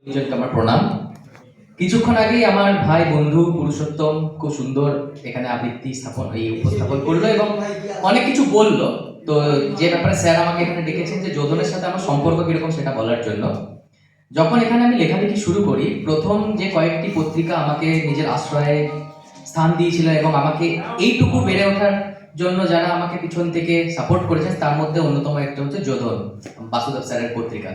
দুজনকে আমার প্রণাম। কিছুক্ষণ আগেই আমার ভাই বন্ধু পুরুষোত্তম খুব সুন্দর এখানে আবৃত্তি স্থাপন উপস্থাপন করলো এবং অনেক কিছু বললো। তো যে ব্যাপারে স্যার আমাকে এখানে ডেকেছেন যে যোধনের সাথে আমার সম্পর্ক কিরকম সেটা বলার জন্য। যখন এখানে আমি লেখালেখি শুরু করি, প্রথম যে কয়েকটি পত্রিকা আমাকে নিজের আশ্রয়ে স্থান দিয়েছিল এবং আমাকে এইটুকু বেড়ে ওঠার জন্য যারা আমাকে পিছন থেকে সাপোর্ট করেছেন, তার মধ্যে অন্যতম একটা হচ্ছে যোধন, বাসুদেব স্যারের পত্রিকা।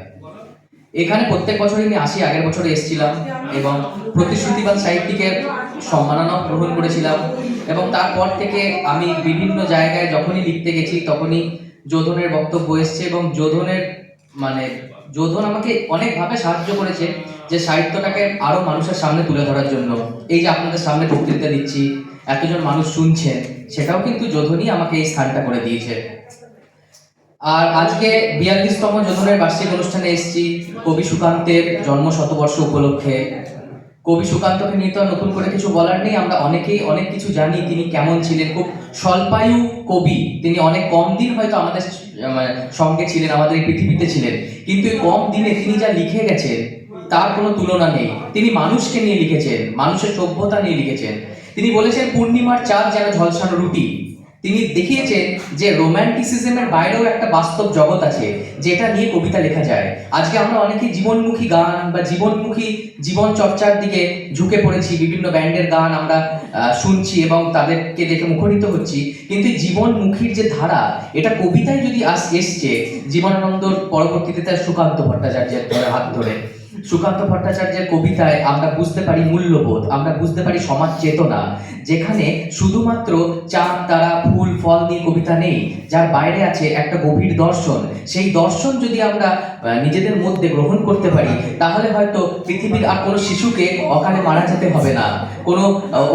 এখানে প্রত্যেক বছরই আমি আসি, আগের বছরে এসেছিলাম এবং প্রতিশ্রুতিবাদ সাহিত্যিকের সম্মাননাও গ্রহণ করেছিলাম। এবং তারপর থেকে আমি বিভিন্ন জায়গায় যখনই লিখতে গেছি তখনই যোধনের বক্তব্য এসছে এবং মানে যোধন আমাকে অনেকভাবে সাহায্য করেছে যে সাহিত্যটাকে আরো মানুষের সামনে তুলে ধরার জন্য। এই যে আপনাদের সামনে বক্তৃতা দিচ্ছি, এতজন মানুষ শুনছেন, সেটাও কিন্তু যোধনই আমাকে এই স্থানটা করে দিয়েছে। আর আজকে 42তম যোধনের বার্ষিক অনুষ্ঠানে এসেছি কবি সুকান্তের জন্ম শতবর্ষ উপলক্ষে। কবি সুকান্তকে নিয়ে তো আর নতুন করে কিছু বলার নেই, আমরা অনেকেই অনেক কিছু জানি। তিনি কেমন ছিলেন, খুব স্বল্পায়ু কবি। তিনি অনেক কম দিন হয়তো আমাদের সঙ্গে ছিলেন, আমাদের এই পৃথিবীতে ছিলেন, কিন্তু এই কম দিনে তিনি যা লিখে গেছেন তার কোনো তুলনা নেই। তিনি মানুষকে নিয়ে লিখেছেন, মানুষের সভ্যতা নিয়ে লিখেছেন। তিনি বলেছেন পূর্ণিমার চাঁদ যেন ঝলসানো রুটি। তিনি দেখিয়েছেন যে রোম্যান্টিসিজমের বাইরেও একটা বাস্তব জগৎ আছে যেটা নিয়ে কবিতা লেখা যায়। আজকে আমরা অনেকেই জীবনমুখী গান বা জীবনমুখী জীবন চর্চার দিকে ঝুঁকে পড়েছি, বিভিন্ন ব্যান্ডের গান আমরা শুনছি এবং তাদেরকে দেখে মুখরিত হচ্ছি, কিন্তু জীবনমুখীর যে ধারা, এটা কবিতায় যদি এসছে জীবনানন্দর পরবর্তীতে তার সুকান্ত ভট্টাচার্যের হাত ধরে। সুকান্ত ভট্টাচার্যের কবিতায় আমরা বুঝতে পারি মূল্যবোধ, আমরা বুঝতে পারি সমাজ চেতনা, যেখানে শুধুমাত্র চাঁদ তারা ফুল ফল নিয়ে কবিতা নেই, যার বাইরে আছে একটা গভীর দর্শন। সেই দর্শন যদি আমরা নিজেদের মধ্যে গ্রহণ করতে পারি, তাহলে হয়তো পৃথিবীর আর কোনো শিশুকে অকালে মারা যেতে হবে না।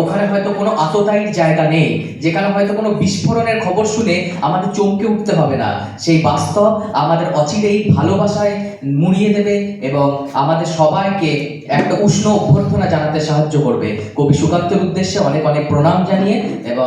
ওখানে হয়তো কোনো আততায়ীর জায়গা নেই, যেখানে হয়তো কোনো বিস্ফোরণের খবর শুনে আমাদের চমকে উঠতে হবে না। সেই বাস্তব আমাদের অচিরেই ভালোবাসায় মুড়িয়ে দেবে এবং আমাদের সবাইকে একটা উষ্ণ অভ্যর্থনা জানাতে সাহায্য করবে। কবি সুকান্তের উদ্দেশ্যে অনেক অনেক প্রণাম জানিয়ে এবং